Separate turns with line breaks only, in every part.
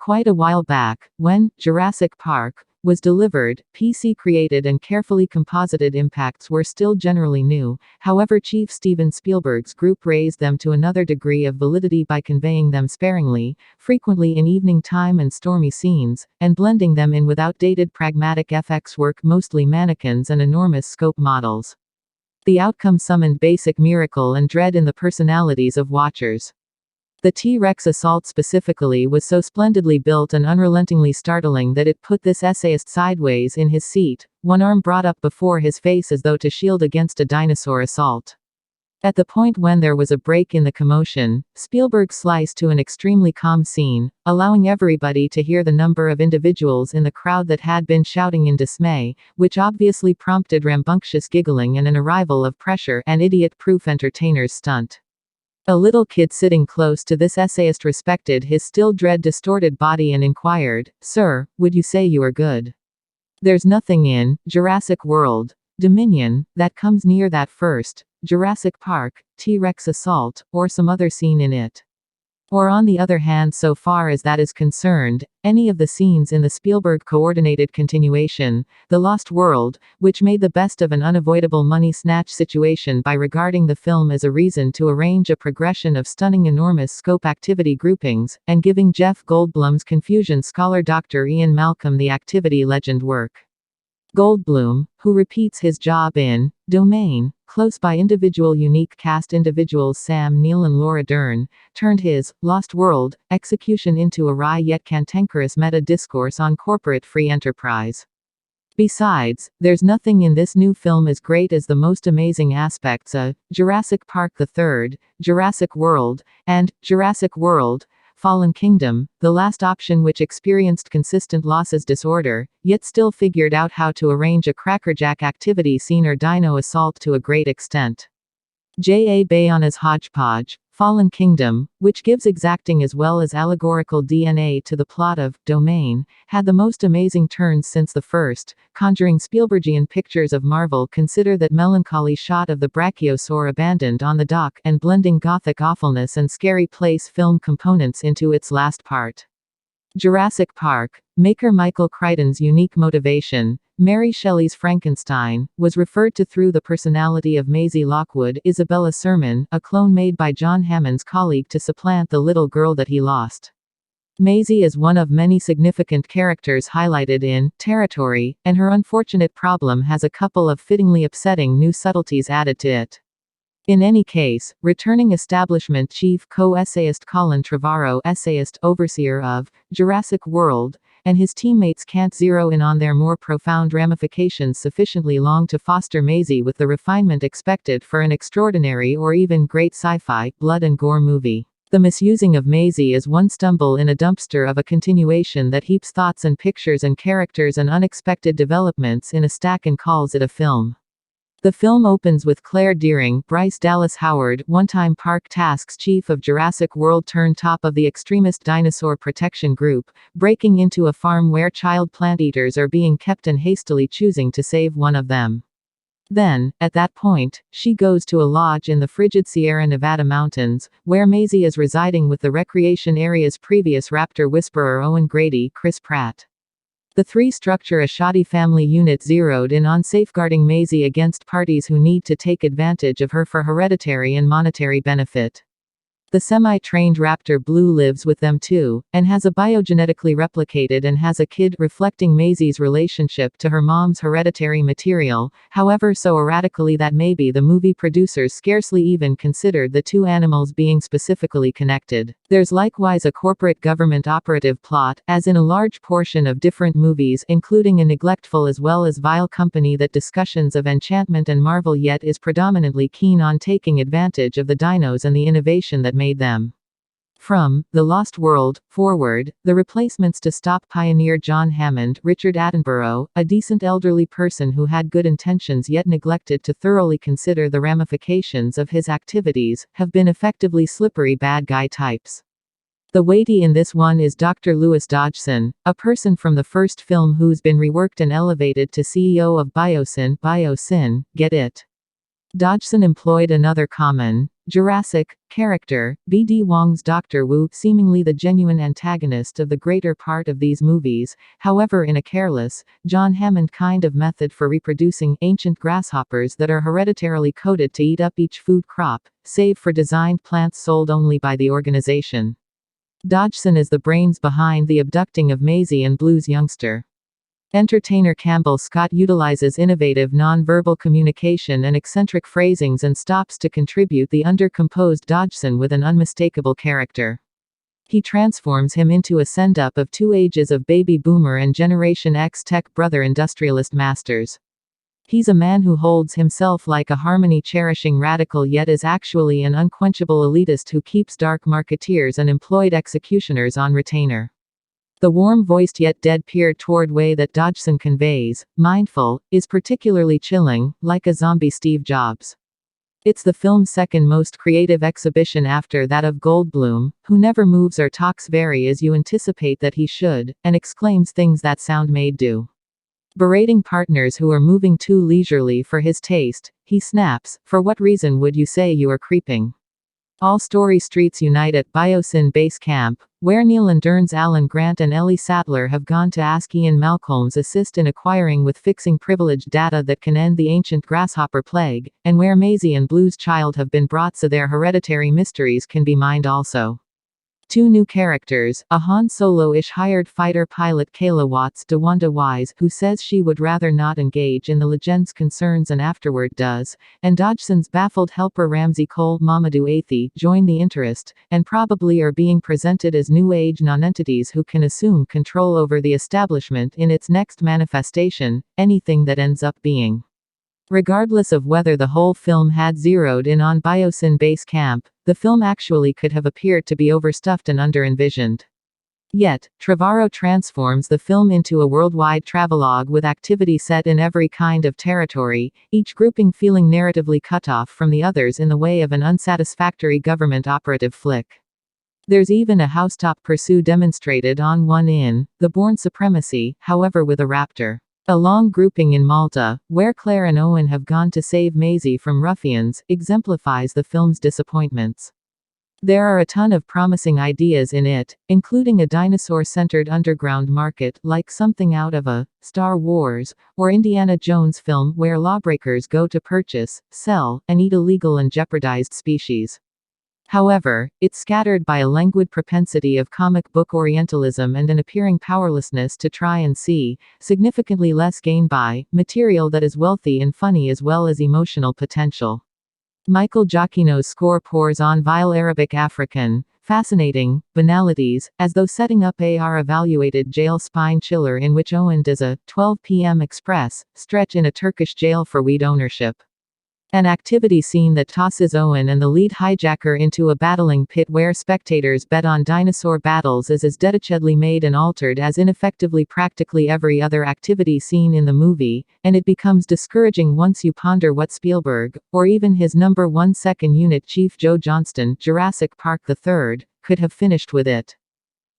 Quite a while back, when Jurassic Park was delivered, PC created and carefully composited impacts were still generally new. However, Chief Steven Spielberg's group raised them to another degree of validity by conveying them sparingly, frequently in evening time and stormy scenes, and blending them in with outdated pragmatic FX work, mostly mannequins and enormous scope models. The outcome summoned basic miracle and dread in the personalities of watchers. The T-Rex assault specifically was so splendidly built and unrelentingly startling that it put this essayist sideways in his seat, one arm brought up before his face as though to shield against a dinosaur assault. At the point when there was a break in the commotion, Spielberg sliced to an extremely calm scene, allowing everybody to hear the number of individuals in the crowd that had been shouting in dismay, which obviously prompted rambunctious giggling and an arrival of pressure, an idiot-proof entertainer's stunt. A little kid sitting close to this essayist respected his still dread-distorted body and inquired, "Sir, would you say you are good? There's nothing in Jurassic World, Dominion, that comes near that first, Jurassic Park, T-Rex assault, or some other scene in it. Or on the other hand, so far as that is concerned, any of the scenes in the Spielberg coordinated continuation, The Lost World, which made the best of an unavoidable money snatch situation by regarding the film as a reason to arrange a progression of stunning enormous scope activity groupings, and giving Jeff Goldblum's confusion scholar Dr. Ian Malcolm the activity legend work. Goldblum, who repeats his job in Domain, close by individual unique cast individuals Sam Neill and Laura Dern, turned his Lost World execution into a wry yet cantankerous meta-discourse on corporate free enterprise. Besides, there's nothing in this new film as great as the most amazing aspects of Jurassic Park the Third, Jurassic World, and Jurassic World, Fallen Kingdom, the last option, which experienced consistent losses disorder, yet still figured out how to arrange a crackerjack activity scene or dino assault to a great extent. J.A. Bayonna's hodgepodge, Fallen Kingdom, which gives exacting as well as allegorical DNA to the plot of Domain, had the most amazing turns since the first, conjuring Spielbergian pictures of Marvel. Consider that melancholy shot of the brachiosaur abandoned on the dock and blending gothic awfulness and scary place film components into its last part. Jurassic Park, maker Michael Crichton's unique motivation, Mary Shelley's Frankenstein, was referred to through the personality of Maisie Lockwood, Isabella Sermon, a clone made by John Hammond's colleague to supplant the little girl that he lost. Maisie is one of many significant characters highlighted in Territory, and her unfortunate problem has a couple of fittingly upsetting new subtleties added to it. In any case, returning establishment chief co-essayist Colin Trevorrow, essayist overseer of Jurassic World, and his teammates can't zero in on their more profound ramifications sufficiently long to foster Maisie with the refinement expected for an extraordinary or even great sci-fi, blood and gore movie. The misusing of Maisie is one stumble in a dumpster of a continuation that heaps thoughts and pictures and characters and unexpected developments in a stack and calls it a film. The film opens with Claire Dearing, Bryce Dallas Howard, one-time Park Tasks chief of Jurassic World turned top of the extremist dinosaur protection group, breaking into a farm where child plant-eaters are being kept and hastily choosing to save one of them. Then, at that point, she goes to a lodge in the frigid Sierra Nevada mountains, where Maisie is residing with the recreation area's previous raptor whisperer Owen, Grady, Chris Pratt. The three structure a shoddy family unit zeroed in on safeguarding Maisie against parties who need to take advantage of her for hereditary and monetary benefit. The semi-trained raptor Blue lives with them too, and has a biogenetically replicated and has a kid, reflecting Maisie's relationship to her mom's hereditary material, however so erratically that maybe the movie producers scarcely even considered the two animals being specifically connected. There's likewise a corporate government operative plot, as in a large portion of different movies, including a neglectful as well as vile company that discussions of enchantment and marvel yet is predominantly keen on taking advantage of the dinos and the innovation that made them. From The Lost World forward, the replacements to stop pioneer John Hammond, Richard Attenborough, a decent elderly person who had good intentions yet neglected to thoroughly consider the ramifications of his activities, have been effectively slippery bad guy types. The weighty in this one is Dr. Lewis Dodgson, a person from the first film who's been reworked and elevated to CEO of Biosyn, get it? Dodgson employed another common, Jurassic character, B.D. Wong's Dr. Wu, seemingly the genuine antagonist of the greater part of these movies, however in a careless, John Hammond kind of method for reproducing ancient grasshoppers that are hereditarily coded to eat up each food crop, save for designed plants sold only by the organization. Dodgson is the brains behind the abducting of Maisie and Blue's youngster. Entertainer Campbell Scott utilizes innovative non-verbal communication and eccentric phrasings and stops to contribute the undercomposed Dodgson with an unmistakable character. He transforms him into a send-up of two ages of baby boomer and Generation X tech brother industrialist masters. He's a man who holds himself like a harmony-cherishing radical yet is actually an unquenchable elitist who keeps dark marketeers and employed executioners on retainer. The warm-voiced yet dead-peered toward way that Dodgson conveys, mindful, is particularly chilling, like a zombie Steve Jobs. It's the film's second most creative exhibition after that of Goldblum, who never moves or talks very as you anticipate that he should, and exclaims things that sound made do. Berating partners who are moving too leisurely for his taste, he snaps, "For what reason would you say you are creeping?" All story streets unite at Biosyn Base Camp, where Neil and Derns Alan Grant and Ellie Sattler have gone to ask Ian Malcolm's assist in acquiring with fixing privileged data that can end the ancient grasshopper plague, and where Maisie and Blue's child have been brought so their hereditary mysteries can be mined also. Two new characters, a Han Solo-ish hired fighter pilot Kayla Watts DeWanda Wise, who says she would rather not engage in the legend's concerns and afterward does, and Dodgson's baffled helper Ramsey Cole Mamadou Athey, join the interest, and probably are being presented as new age nonentities who can assume control over the establishment in its next manifestation, anything that ends up being. Regardless of whether the whole film had zeroed in on Biosyn Base Camp, the film actually could have appeared to be overstuffed and under-envisioned. Yet, Trevorrow transforms the film into a worldwide travelogue with activity set in every kind of territory, each grouping feeling narratively cut off from the others in the way of an unsatisfactory government operative flick. There's even a housetop pursuit demonstrated on one in The Bourne Supremacy, however with a raptor. A long grouping in Malta, where Claire and Owen have gone to save Maisie from ruffians, exemplifies the film's disappointments. There are a ton of promising ideas in it, including a dinosaur-centered underground market like something out of a Star Wars or Indiana Jones film where lawbreakers go to purchase, sell, and eat illegal and jeopardized species. However, it's scattered by a languid propensity of comic book Orientalism and an appearing powerlessness to try and see, significantly less gain by, material that is wealthy and funny as well as emotional potential. Michael Giacchino's score pours on vile Arabic African, fascinating, banalities, as though setting up a evaluated jail spine chiller in which Owen does a 12 p.m. express stretch in a Turkish jail for weed ownership. An activity scene that tosses Owen and the lead hijacker into a battling pit where spectators bet on dinosaur battles is as dedicatedly made and altered as ineffectively practically every other activity scene in the movie, and it becomes discouraging once you ponder what Spielberg, or even his number 1 second unit chief Joe Johnston, Jurassic Park III, could have finished with it.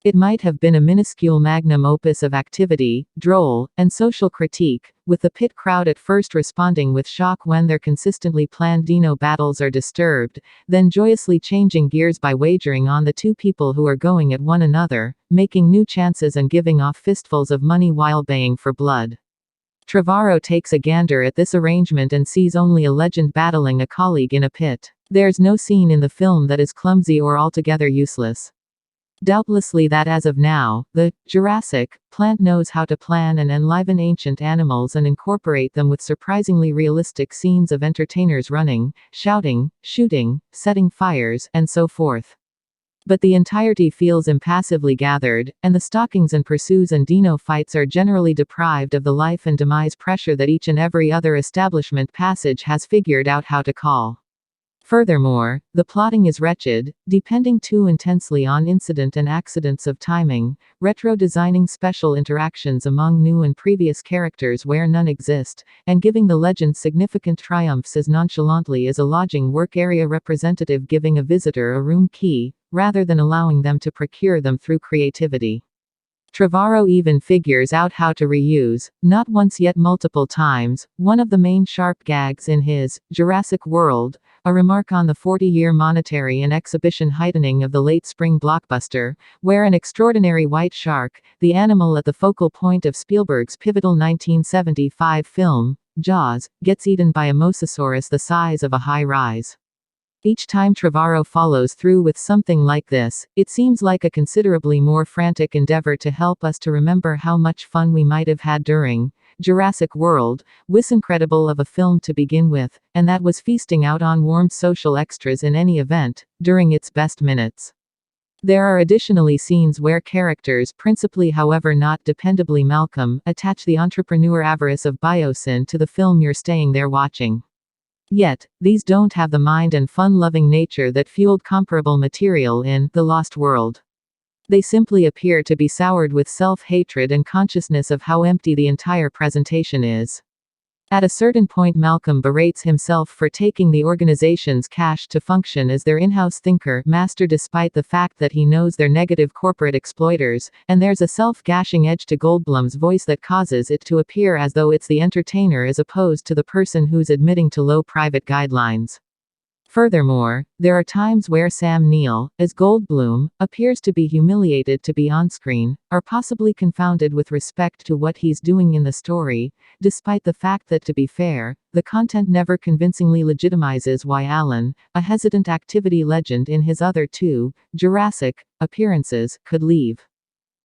It might have been a minuscule magnum opus of activity, droll, and social critique, with the pit crowd at first responding with shock when their consistently planned dino battles are disturbed, then joyously changing gears by wagering on the two people who are going at one another, making new chances and giving off fistfuls of money while baying for blood. Trevorrow takes a gander at this arrangement and sees only a legend battling a colleague in a pit. There's no scene in the film that is clumsy or altogether useless. Doubtlessly that as of now, the Jurassic plant knows how to plan and enliven ancient animals and incorporate them with surprisingly realistic scenes of entertainers running, shouting, shooting, setting fires, and so forth. But the entirety feels impassively gathered, and the stalkings and pursues and dino fights are generally deprived of the life and demise pressure that each and every other establishment passage has figured out how to call. Furthermore, the plotting is wretched, depending too intensely on incident and accidents of timing, retro-designing special interactions among new and previous characters where none exist, and giving the legend significant triumphs as nonchalantly as a lodging work area representative giving a visitor a room key, rather than allowing them to procure them through creativity. Trevorrow even figures out how to reuse, not once yet multiple times, one of the main sharp gags in his Jurassic World, a remark on the 40-year monetary and exhibition heightening of the late spring blockbuster, where an extraordinary white shark, the animal at the focal point of Spielberg's pivotal 1975 film, Jaws, gets eaten by a mosasaurus the size of a high-rise. Each time Trevorrow follows through with something like this, it seems like a considerably more frantic endeavor to help us to remember how much fun we might have had during Jurassic World, was incredible of a film to begin with, and that was feasting out on warm social extras in any event, during its best minutes. There are additionally scenes where characters, principally however not dependably Malcolm, attach the entrepreneur avarice of Biosyn to the film you're staying there watching. Yet, these don't have the mind and fun-loving nature that fueled comparable material in The Lost World. They simply appear to be soured with self-hatred and consciousness of how empty the entire presentation is. At a certain point Malcolm berates himself for taking the organization's cash to function as their in-house thinker master despite the fact that he knows they're negative corporate exploiters, and there's a self-gashing edge to Goldblum's voice that causes it to appear as though it's the entertainer as opposed to the person who's admitting to low private guidelines. Furthermore, there are times where Sam Neill, as Goldblum, appears to be humiliated to be on-screen, or possibly confounded with respect to what he's doing in the story, despite the fact that, to be fair, the content never convincingly legitimizes why Alan, a hesitant activity legend in his other two, Jurassic, appearances, could leave.